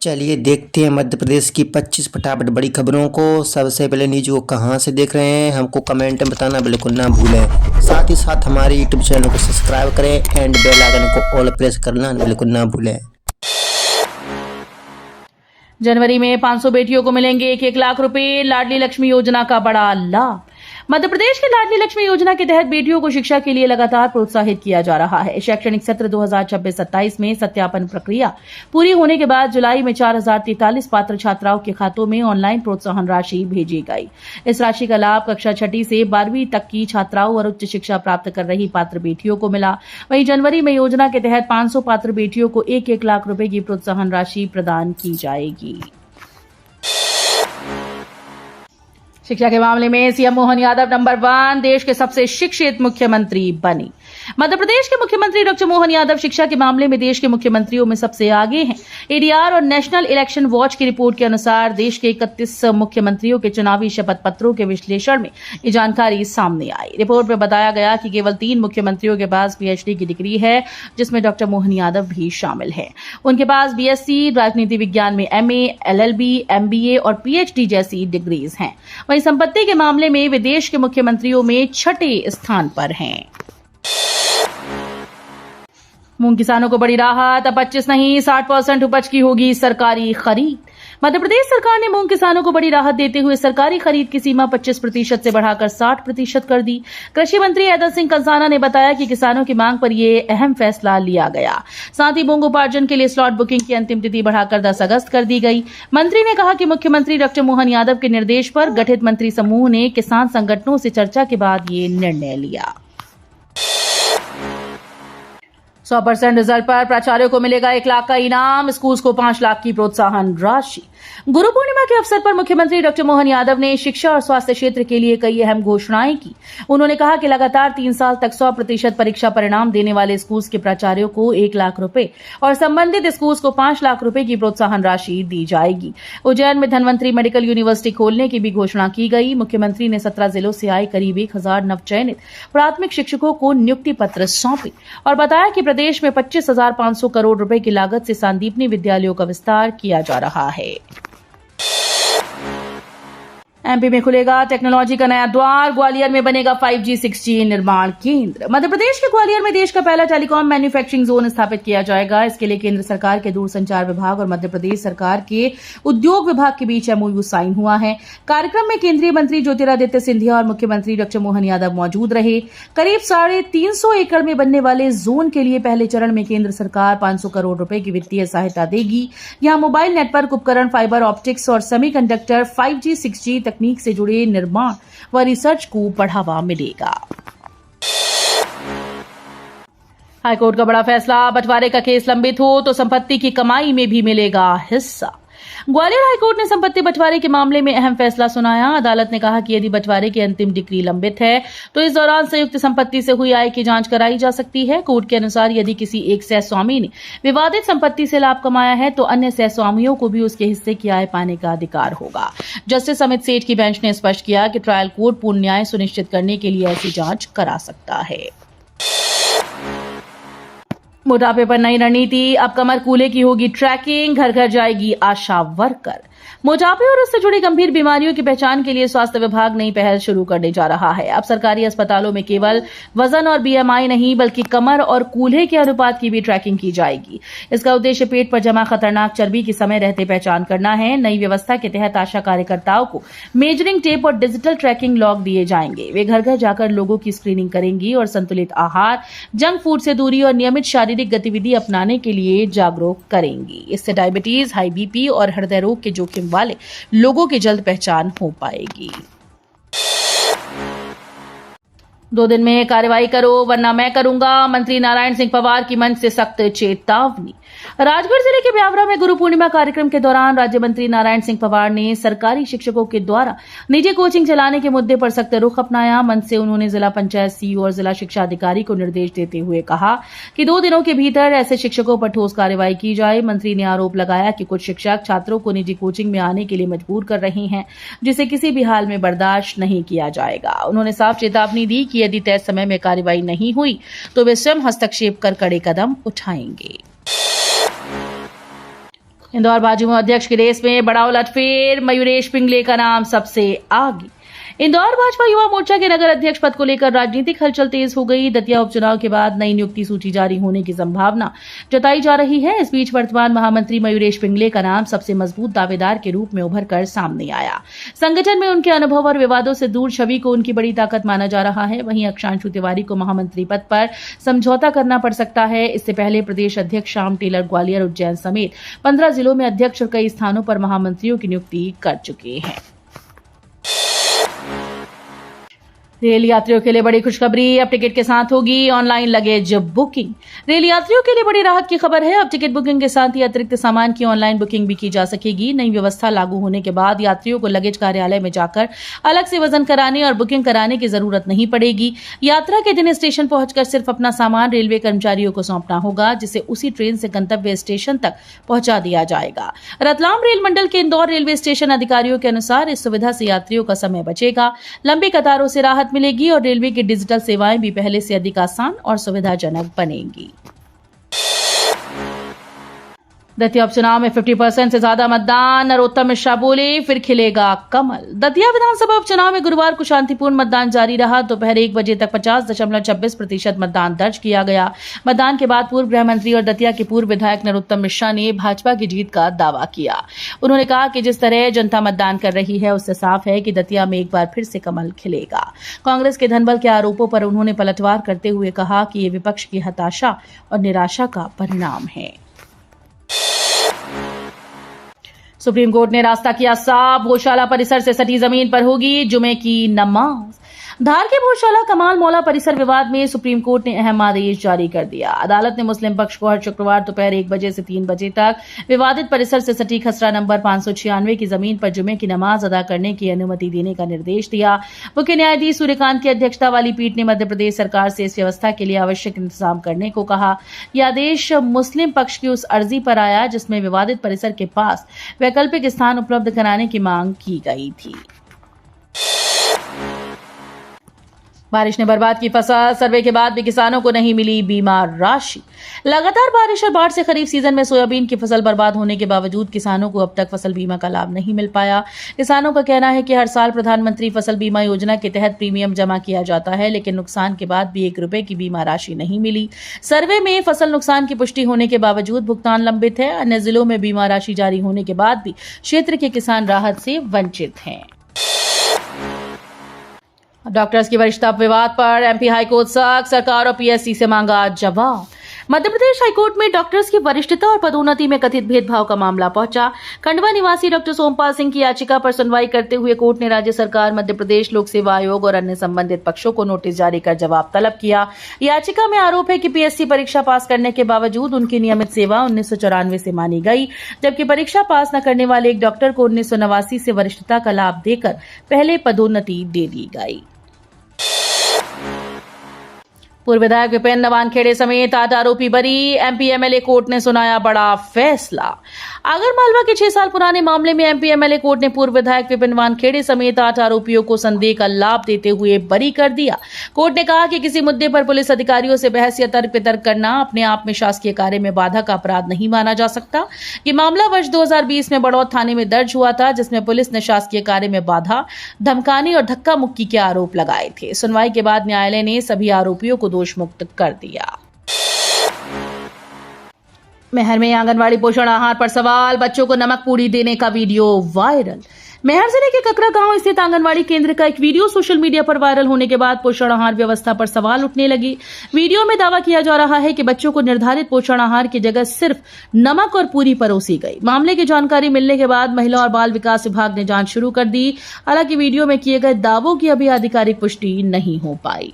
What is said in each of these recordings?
चलिए देखते हैं मध्य प्रदेश की 25 फटाफट बड़ी खबरों को। सबसे पहले न्यूज को कहां से देख रहे हैं हमको कमेंट में बताना बिल्कुल ना भूलें। साथ ही साथ हमारे यूट्यूब चैनल को सब्सक्राइब करें एंड बेल आइकन को ऑल प्रेस करना बिल्कुल ना भूलें। जनवरी में 500 बेटियों को मिलेंगे 1-1 लाख रुपए। लाडली लक्ष्मी योजना का बड़ा लाभ। मध्य प्रदेश की लाडली लक्ष्मी योजना के तहत बेटियों को शिक्षा के लिए लगातार प्रोत्साहित किया जा रहा है। शैक्षणिक सत्र 2026-27 में सत्यापन प्रक्रिया पूरी होने के बाद जुलाई में 4043 पात्र छात्राओं के खातों में ऑनलाइन प्रोत्साहन राशि भेजी गई। इस राशि का लाभ कक्षा 6ठी से 12वीं तक की छात्राओं और उच्च शिक्षा प्राप्त कर रही पात्र बेटियों को मिला। वहीं जनवरी में योजना के तहत 500 पात्र बेटियों को 1-1 लाख रुपए की प्रोत्साहन राशि प्रदान की जाएगी। शिक्षा के मामले में सीएम मोहन यादव नंबर 1, देश के सबसे शिक्षित मुख्यमंत्री बने। मध्य प्रदेश के मुख्यमंत्री डॉक्टर मोहन यादव शिक्षा के मामले में देश के मुख्यमंत्रियों में सबसे आगे हैं। एडीआर और नेशनल इलेक्शन वॉच की रिपोर्ट के अनुसार देश के 31 मुख्यमंत्रियों के चुनावी शपथ पत्रों के विश्लेषण में ये जानकारी सामने आई। रिपोर्ट में बताया गया कि केवल 3 मुख्यमंत्रियों के पास पीएचडी की डिग्री है, जिसमें डॉक्टर मोहन यादव भी शामिल हैं। उनके पास बीएससी, राजनीति विज्ञान में एमए, एलएलबी, एमबीए और पीएचडी जैसी डिग्रीज हैं। वहीं संपत्ति के मामले में वे देश के मुख्यमंत्रियों में 6ठे स्थान पर हैं। मूंग किसानों को बड़ी राहत। अब 25 नहीं 60% उपज की होगी सरकारी खरीद। मध्य प्रदेश सरकार ने मूंग किसानों को बड़ी राहत देते हुए सरकारी खरीद की सीमा 25% से बढ़ाकर 60% कर दी। कृषि मंत्री ऐदल सिंह कंसाना ने बताया कि किसानों की मांग पर यह अहम फैसला लिया गया। साथ ही मूंग उपार्जन के लिए स्लॉट बुकिंग की अंतिम तिथि बढ़ाकर 10 अगस्त कर दी गई। मंत्री ने कहा कि मुख्यमंत्री डॉक्टर मोहन यादव के निर्देश पर गठित मंत्री समूह ने किसान संगठनों से चर्चा के बाद ये निर्णय लिया। 100% रिजल्ट पर प्राचार्यों को मिलेगा 1 लाख का इनाम। स्कूल्स को 5 लाख की प्रोत्साहन राशि। गुरु पूर्णिमा के अवसर पर मुख्यमंत्री डॉक्टर मोहन यादव ने शिक्षा और स्वास्थ्य क्षेत्र के लिए कई अहम घोषणाएं की। उन्होंने कहा कि लगातार 3 साल तक 100% परीक्षा परिणाम देने वाले स्कूल्स के प्राचार्यों को 1 लाख रुपए और संबंधित स्कूल्स को 5 लाख रुपए की प्रोत्साहन राशि दी जाएगी। उज्जैन में धन्वंतरी मेडिकल यूनिवर्सिटी खोलने की भी घोषणा की गई। मुख्यमंत्री ने 17 जिलों से आए करीब 1000 नवचयनित प्राथमिक शिक्षकों को नियुक्ति पत्र सौंपे और बताया कि प्रदेश में 25,500 करोड़ रुपए की लागत से सांदीपनी विद्यालयों का विस्तार किया जा रहा है। एमपी में खुलेगा टेक्नोलॉजी का नया द्वार। ग्वालियर में बनेगा 5G 6G निर्माण केंद्र। मध्य प्रदेश के ग्वालियर में देश का पहला टेलीकॉम मैन्युफैक्चरिंग जोन स्थापित किया जाएगा। इसके लिए केंद्र सरकार के दूरसंचार विभाग और मध्य प्रदेश सरकार के उद्योग विभाग के बीच एमओयू साइन हुआ है। कार्यक्रम में केंद्रीय मंत्री ज्योतिरादित्य सिंधिया और मुख्यमंत्री डॉक्टर मोहन यादव मौजूद रहे। करीब 350 एकड़ में बनने वाले जोन के लिए पहले चरण में केंद्र सरकार 500 करोड़ रुपए की वित्तीय सहायता देगी। यहां मोबाइल नेटवर्क उपकरण, फाइबर ऑप्टिक्स और सेमीकंडक्टर, 5G 6G तकनीक से जुड़े निर्माण व रिसर्च को बढ़ावा मिलेगा। हाईकोर्ट का बड़ा फैसला। बंटवारे का केस लंबित हो तो संपत्ति की कमाई में भी मिलेगा हिस्सा। ग्वालियर हाईकोर्ट ने संपत्ति बंटवारे के मामले में अहम फैसला सुनाया। अदालत ने कहा कि यदि बंटवारे की अंतिम डिक्री लंबित है तो इस दौरान संयुक्त संपत्ति से हुई आय की जांच कराई जा सकती है। कोर्ट के अनुसार यदि किसी एक सहस्वामी ने विवादित संपत्ति से लाभ कमाया है तो अन्य सहस्वामियों को भी उसके हिस्से की आय पाने का अधिकार होगा। जस्टिस अमित सेठ की बेंच ने स्पष्ट किया कि ट्रायल कोर्ट पूर्ण न्याय सुनिश्चित करने के लिए ऐसी जांच करा सकता है। मोटापे पर नई रणनीति। अब कमर कूल्हे की होगी ट्रैकिंग। घर घर जाएगी आशा वर्कर। मोटापे और उससे जुड़ी गंभीर बीमारियों की पहचान के लिए स्वास्थ्य विभाग नई पहल शुरू करने जा रहा है। अब सरकारी अस्पतालों में केवल वजन और बीएमआई नहीं बल्कि कमर और कूल्हे के अनुपात की भी ट्रैकिंग की जाएगी। इसका उद्देश्य पेट पर जमा खतरनाक चर्बी की समय रहते पहचान करना है। नई व्यवस्था के तहत आशा कार्यकर्ताओं को मेजरिंग टेप और डिजिटल ट्रैकिंग लॉग दिए जाएंगे। वे घर घर जाकर लोगों की स्क्रीनिंग करेंगी और संतुलित आहार, जंक फूड से दूरी और नियमित शारीरिक गतिविधि अपनाने के लिए जागरूक करेंगी। इससे डायबिटीज, हाई बीपी और हृदय रोग के जोखिम वाले लोगों की जल्द पहचान हो पाएगी। 2 दिन में कार्रवाई करो वरना मैं करूंगा। मंत्री नारायण सिंह पवार की मंच से सख्त चेतावनी। राजगढ़ जिले के ब्यावरा में गुरु पूर्णिमा कार्यक्रम के दौरान राज्य मंत्री नारायण सिंह पवार ने सरकारी शिक्षकों के द्वारा निजी कोचिंग चलाने के मुद्दे पर सख्त रुख अपनाया। मंच से उन्होंने जिला पंचायत सीईओ और जिला शिक्षा अधिकारी को निर्देश देते हुए कहा कि 2 दिनों के भीतर ऐसे शिक्षकों पर ठोस कार्रवाई की जाए। मंत्री ने आरोप लगाया कि कुछ शिक्षक छात्रों को निजी कोचिंग में आने के लिए मजबूर कर रहे हैं, जिसे किसी भी हाल में बर्दाश्त नहीं किया जाएगा। उन्होंने साफ चेतावनी दी कि यदि तय समय में कार्रवाई नहीं हुई तो वे स्वयं हस्तक्षेप कर कड़े कदम उठाएंगे। इंदौर बाजू अध्यक्ष की रेस में बड़ा उलटफेर, मयूरेश पिंगले का नाम सबसे आगे। इंदौर भाजपा युवा मोर्चा के नगर अध्यक्ष पद को लेकर राजनीतिक हलचल तेज हो गई। दतिया उपचुनाव के बाद नई नियुक्ति सूची जारी होने की संभावना जताई जा रही है। इस बीच वर्तमान महामंत्री मयूरेश पिंगले का नाम सबसे मजबूत दावेदार के रूप में उभर कर सामने आया। संगठन में उनके अनुभव और विवादों से दूर छवि को उनकी बड़ी ताकत माना जा रहा है। वहीं अक्षांशु तिवारी को महामंत्री पद पर समझौता करना पड़ सकता है। इससे पहले प्रदेश अध्यक्ष श्याम टेलर ग्वालियर, उज्जैन समेत 15 जिलों में अध्यक्ष और कई स्थानों पर महामंत्रियों की नियुक्ति कर चुके हैं। रेल यात्रियों के लिए बड़ी खुशखबरी, अब टिकट के साथ होगी ऑनलाइन लगेज बुकिंग। रेल यात्रियों के लिए बड़ी राहत की खबर है। अब टिकट बुकिंग के साथ ही अतिरिक्त सामान की ऑनलाइन बुकिंग भी की जा सकेगी। नई व्यवस्था लागू होने के बाद यात्रियों को लगेज कार्यालय में जाकर अलग से वजन कराने और बुकिंग कराने की जरूरत नहीं पड़ेगी। यात्रा के दिन स्टेशन पहुंचकर सिर्फ अपना सामान रेलवे कर्मचारियों को सौंपना होगा, जिसे उसी ट्रेन से गंतव्य स्टेशन तक पहुंचा दिया जाएगा। रतलाम रेल मंडल के इंदौर रेलवे स्टेशन अधिकारियों के अनुसार इस सुविधा से यात्रियों का समय बचेगा, लंबी कतारों से राहत मिलेगी और रेलवे की डिजिटल सेवाएं भी पहले से अधिक आसान और सुविधाजनक बनेंगी। दतिया उपचुनाव में 50% से ज्यादा मतदान, नरोत्तम मिश्रा बोले फिर खिलेगा कमल। दतिया विधानसभा उपचुनाव में गुरुवार को शांतिपूर्ण मतदान जारी रहा। दोपहर 1 बजे तक 50.26% मतदान दर्ज किया गया। मतदान के बाद पूर्व गृह मंत्री और दतिया के पूर्व विधायक नरोत्तम मिश्रा ने भाजपा की जीत का दावा किया। उन्होंने कहा कि जिस तरह जनता मतदान कर रही है उससे साफ है कि दतिया में एक बार फिर से कमल खिलेगा। कांग्रेस के धनबल के आरोपों पर उन्होंने पलटवार करते हुए कहा कि ये विपक्ष की हताशा और निराशा का परिणाम है। सुप्रीम कोर्ट ने रास्ता किया साफ, गौशाला परिसर से सटी जमीन पर होगी जुमे की नमाज। धार के गौशाला कमाल मौला परिसर विवाद में सुप्रीम कोर्ट ने अहम आदेश जारी कर दिया। अदालत ने मुस्लिम पक्ष को हर शुक्रवार दोपहर 1 बजे से 3 बजे तक विवादित परिसर से सटी खसरा नंबर 596 की जमीन पर जुमे की नमाज अदा करने की अनुमति देने का निर्देश दिया। मुख्य न्यायाधीश सूर्यकांत की अध्यक्षता वाली पीठ ने मध्य प्रदेश सरकार से इस व्यवस्था के लिए आवश्यक इंतजाम करने को कहा। यह आदेश मुस्लिम पक्ष की उस अर्जी पर आया जिसमें विवादित परिसर के पास वैकल्पिक स्थान उपलब्ध कराने की मांग की गई थी। बारिश ने बर्बाद की फसल, सर्वे के बाद भी किसानों को नहीं मिली बीमा राशि। लगातार बारिश और बाढ़ से खरीफ सीजन में सोयाबीन की फसल बर्बाद होने के बावजूद किसानों को अब तक फसल बीमा का लाभ नहीं मिल पाया। किसानों का कहना है कि हर साल प्रधानमंत्री फसल बीमा योजना के तहत प्रीमियम जमा किया जाता है, लेकिन नुकसान के बाद भी 1 रुपए की बीमा राशि नहीं मिली। सर्वे में फसल नुकसान की पुष्टि होने के बावजूद भुगतान लंबित है। अन्य जिलों में बीमा राशि जारी होने के बाद भी क्षेत्र के किसान राहत से वंचित हैं। डॉक्टर्स की वरिष्ठता विवाद पर एमपी हाईकोर्ट सख्त, सरकार और पीएससी से मांगा जवाब। मध्य प्रदेश हाईकोर्ट में डॉक्टर्स की वरिष्ठता और पदोन्नति में कथित भेदभाव का मामला पहुंचा। खंडवा निवासी डॉक्टर सोमपाल सिंह की याचिका पर सुनवाई करते हुए कोर्ट ने राज्य सरकार, मध्य प्रदेश लोक सेवा आयोग और अन्य संबंधित पक्षों को नोटिस जारी कर जवाब तलब किया। याचिका में आरोप है कि पीएससी परीक्षा पास करने के बावजूद उनकी नियमित सेवा 1994 से मानी गई, जबकि परीक्षा पास न करने वाले एक डॉक्टर को 1989 से वरिष्ठता का लाभ देकर पहले पदोन्नति दे दी गई। पूर्व विधायक विपिन नवानखेड़े समेत 8 आरोपी बरी, एमपी एमएलए कोर्ट ने सुनाया बड़ा फैसला। आगरमालवा के 6 साल पुराने मामले में एमपी एमएलए कोर्ट ने पूर्व विधायक विपिन नवानखेड़े समेत 8 आरोपियों को संदेह का लाभ देते हुए बरी कर दिया। कोर्ट ने कहा कि किसी मुद्दे पर पुलिस अधिकारियों से बहस या तर्क वितर्क करना अपने आप में शासकीय कार्य में बाधा का अपराध नहीं माना जा सकता। ये मामला वर्ष 2020 में बड़ौद थाने में दर्ज हुआ था, जिसमें पुलिस ने शासकीय कार्य में बाधा, धमकाने और धक्का मुक्की के आरोप लगाए थे। सुनवाई के बाद न्यायालय ने सभी आरोपियों को दोष मुक्त कर दिया। मेहर में आंगनवाड़ी पोषण आहार पर सवाल, बच्चों को नमक पूड़ी देने का वीडियो वायरल। मेहर जिले के ककरा गांव स्थित आंगनवाड़ी केंद्र का एक वीडियो सोशल मीडिया पर वायरल होने के बाद पोषण आहार व्यवस्था पर सवाल उठने लगे। वीडियो में दावा किया जा रहा है कि बच्चों को निर्धारित पोषण आहार की जगह सिर्फ नमक और पूरी परोसी गई। मामले की जानकारी मिलने के बाद महिला और बाल विकास विभाग ने जांच शुरू कर दी। हालांकि वीडियो में किए गए दावों की अभी आधिकारिक पुष्टि नहीं हो पाई।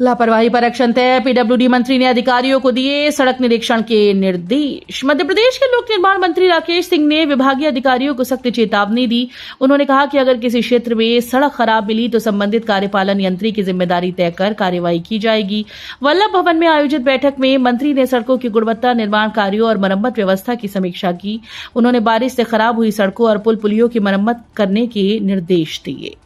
लापरवाही पर एक्शन तय, पीडब्ल्यूडी मंत्री ने अधिकारियों को दिए सड़क निरीक्षण के निर्देश। मध्य प्रदेश के लोक निर्माण मंत्री राकेश सिंह ने विभागीय अधिकारियों को सख्त चेतावनी दी। उन्होंने कहा कि अगर किसी क्षेत्र में सड़क खराब मिली तो संबंधित कार्यपालन यंत्री की जिम्मेदारी तय कर कार्रवाई की जाएगी। वल्लभ भवन में आयोजित बैठक में मंत्री ने सड़कों की गुणवत्ता, निर्माण कार्यों और मरम्मत व्यवस्था की समीक्षा की। उन्होंने बारिश से खराब हुई सड़कों और पुल पुलियों की मरम्मत करने के निर्देश दिए।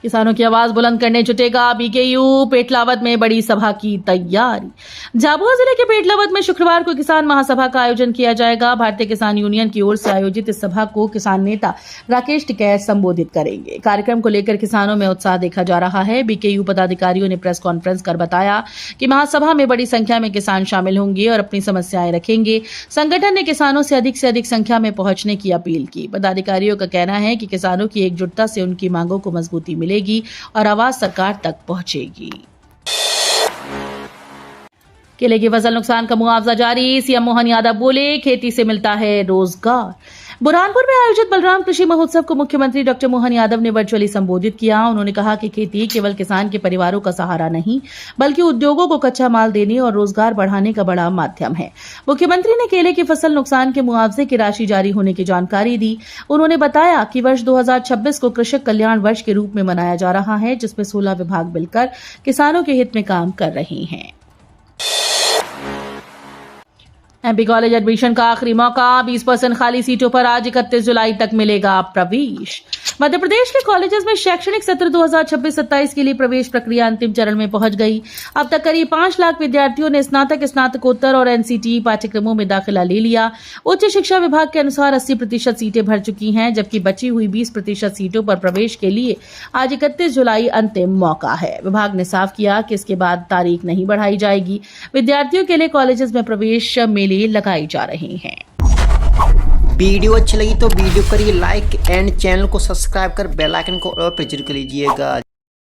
किसानों की आवाज बुलंद करने जुटेगा बीकेयू। पेटलावद में बड़ी सभा की तैयारी। झाबुआ जिले के पेटलावद में शुक्रवार को किसान महासभा का आयोजन किया जाएगा। भारतीय किसान यूनियन की ओर से आयोजित इस सभा को किसान नेता राकेश टिकैत संबोधित करेंगे। कार्यक्रम को लेकर किसानों में उत्साह देखा जा रहा है। बीकेयू पदाधिकारियों ने प्रेस कॉन्फ्रेंस कर बताया कि महासभा में बड़ी संख्या में किसान शामिल होंगे और अपनी समस्याएं रखेंगे। संगठन ने किसानों से अधिक संख्या में पहुंचने की अपील की। पदाधिकारियों का कहना है कि किसानों की एकजुटता से उनकी मांगों को मजबूती मिलेगी और आवाज सरकार तक पहुंचेगी। केले की फसल नुकसान का मुआवजा जारी। सीएम मोहन यादव बोले, खेती से मिलता है रोजगार। बुरहानपुर में आयोजित बलराम कृषि महोत्सव को मुख्यमंत्री डॉक्टर मोहन यादव ने वर्चुअली संबोधित किया। उन्होंने कहा कि खेती केवल किसान के परिवारों का सहारा नहीं, बल्कि उद्योगों को कच्चा माल देने और रोजगार बढ़ाने का बड़ा माध्यम है। मुख्यमंत्री ने केले की फसल नुकसान के मुआवजे की राशि जारी होने की जानकारी दी। उन्होंने बताया कि वर्ष 2026 को कृषक कल्याण वर्ष के रूप में मनाया जा रहा है, जिसमें 16 विभाग मिलकर किसानों के हित में काम कर रहे हैं। एमपी कॉलेज एडमिशन का आखिरी मौका। 20% खाली सीटों पर आज 31 जुलाई तक मिलेगा प्रवेश। मध्य प्रदेश के कॉलेजेस में शैक्षणिक सत्र 2026-27 के लिए प्रवेश प्रक्रिया अंतिम चरण में पहुंच गई। अब तक करीब 5 लाख विद्यार्थियों ने स्नातक, स्नातकोत्तर और एनसीटी पाठ्यक्रमों में दाखिला ले लिया। उच्च शिक्षा विभाग के अनुसार 80% सीटें भर चुकी हैं, जबकि बची हुई 20% सीटों पर प्रवेश के लिए आज 31 जुलाई अंतिम मौका है। विभाग ने साफ किया कि इसके बाद तारीख नहीं बढ़ाई जाएगी। विद्यार्थियों के लिए कॉलेजेस में प्रवेश मेले लगाए जा रहे हैं। वीडियो अच्छी लगी तो वीडियो करिए लाइक एंड चैनल को सब्सक्राइब कर बेल आइकन को और पर जरूर कर लीजिएगा।